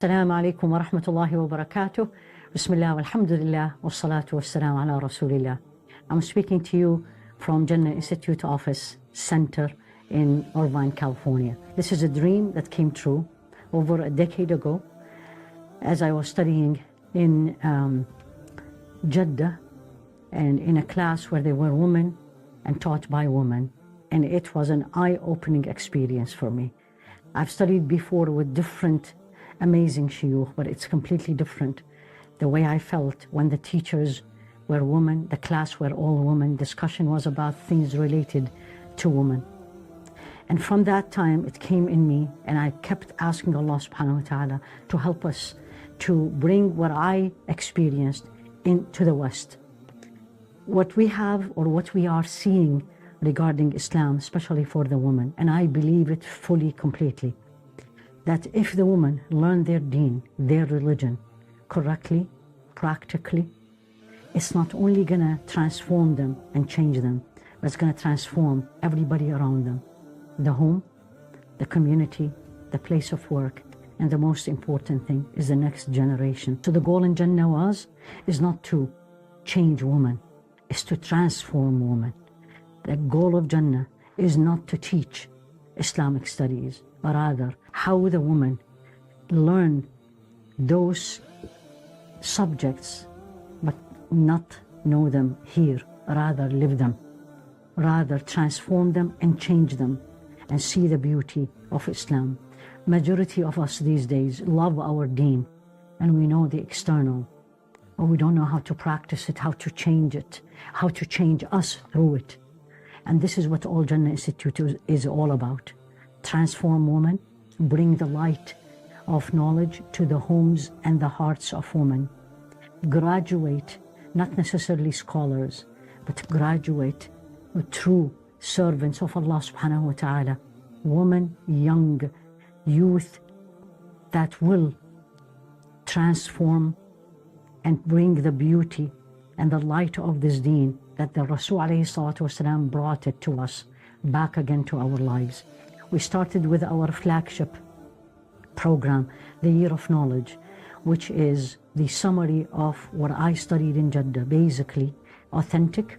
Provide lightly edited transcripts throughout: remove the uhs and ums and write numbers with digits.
السلام عليكم ورحمة الله وبركاته. Bismillah walhamdulillah wassalatu wassalamu ala rasulillah. I'm speaking to you from Jannah Institute Office Center in Irvine, California. This is a dream that came true over a decade ago as I was studying in Jeddah and in a class where there were women and taught by women, and it was an eye-opening experience for me. I've studied before with different amazing shuyukh, but it's completely different. The way I felt when the teachers were women, the class were all women, discussion was about things related to women. And from that time, it came in me, and I kept asking Allah subhanahu wa ta'ala to help us to bring what I experienced into the West. What we have or what we are seeing regarding Islam, especially for the woman, and I believe it fully, completely, that if the women learn their deen, their religion, correctly, practically, it's not only gonna transform them and change them, but it's gonna transform everybody around them. The home, the community, the place of work, and the most important thing is the next generation. So the goal in Jannah is not to change women, it's to transform women. The goal of Jannah is not to teach Islamic studies, but rather how the woman learn those subjects, but not know them here, rather live them, rather transform them and change them and see the beauty of Islam. Majority of us these days love our deen and we know the external, but we don't know how to practice it, how to change it, how to change us through it. And this is what all Jannah Institute is all about. Transform women, bring the light of knowledge to the homes and the hearts of women. Graduate, not necessarily scholars, but graduate with true servants of Allah subhanahu wa ta'ala, women, young, youth that will transform and bring the beauty and the light of this deen that the Rasul alayhi salatu wasalam brought it to us back again to our lives. We started with our flagship program, the Year of Knowledge, which is the summary of what I studied in Jeddah, basically authentic,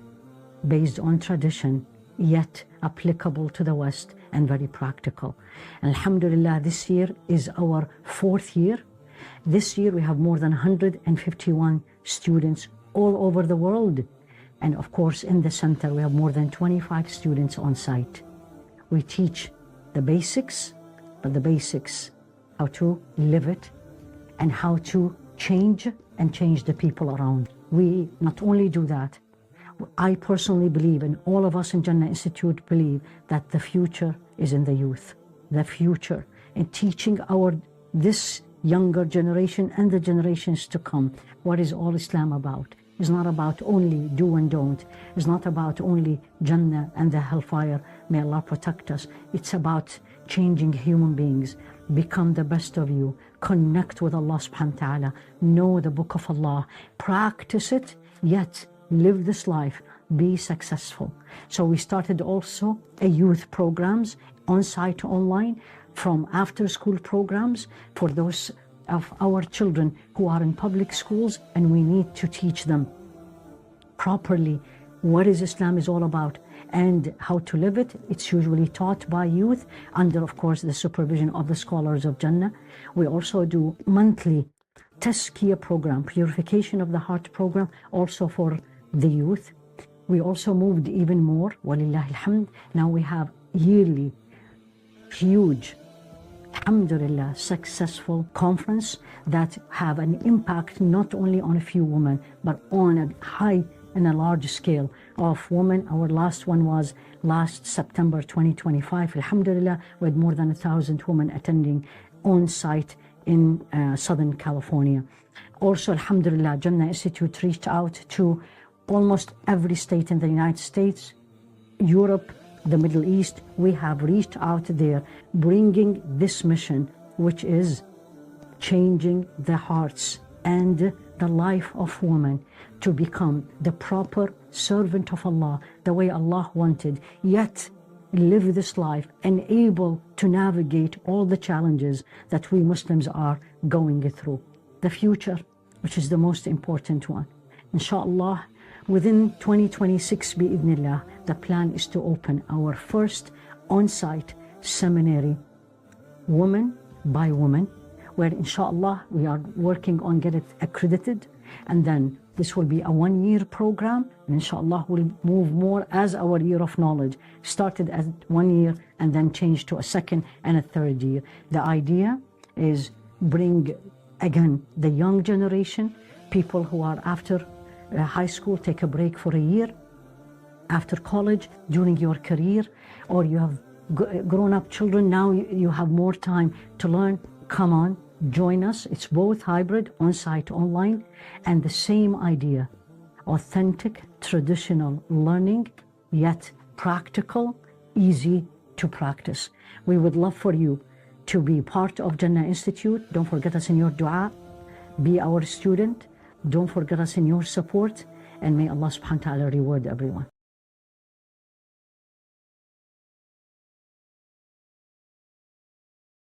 based on tradition, yet applicable to the West and very practical. Alhamdulillah, this year is our 4th year. This year we have more than 151 students all over the world. And of course, in the center, we have more than 25 students on site. We teach the basics, but the basics, how to live it and how to change and change the people around. We not only do that, I personally believe, and all of us in Jannah Institute believe, that the future is in the youth. The future in teaching this younger generation and the generations to come what is all Islam about. It's not about only do and don't. It's not about only Jannah and the hellfire. May Allah protect us. It's about changing human beings. Become the best of you. Connect with Allah subhanahu wa ta'ala. Know the book of Allah. Practice it, yet live this life. Be successful. So we started also a youth programs, on-site, online, from after-school programs for those of our children who are in public schools, and we need to teach them properly what is Islam is all about and how to live it. It's usually taught by youth under, of course, the supervision of the scholars of Jannah. We also do monthly tazkiyah program, purification of the heart program, also for the youth. We also moved even more, walillahi alhamd. Now we have yearly, huge, alhamdulillah, successful conference that have an impact not only on a few women, but on a high and a large scale of women. Our last one was last September 2025. Alhamdulillah, we had more than 1,000 women attending on site in Southern California. Also, alhamdulillah, Jannah Institute reached out to almost every state in the United States, Europe, the Middle East. We have reached out there, bringing this mission, which is changing the hearts and the life of women to become the proper servant of Allah, the way Allah wanted, yet live this life and able to navigate all the challenges that we Muslims are going through. The future, which is the most important one. Inshallah, within 2026, bi'idhnillah, the plan is to open our first on-site seminary, woman by woman, where inshallah we are working on get it accredited, and then this will be a 1-year program, and inshallah we'll move more as our year of knowledge started at 1 year and then changed to a 2nd and a 3rd year. The idea is bring again the young generation, people who are after high school, take a break for a year, after college, during your career, or you have grown-up children, now you have more time to learn. Come on, join us. It's both hybrid, on-site, online, and the same idea, authentic, traditional learning, yet practical, easy to practice. We would love for you to be part of Jannah Institute. Don't forget us in your dua. Be our student. Don't forget us in your support. And may Allah subhanahu wa ta'ala reward everyone.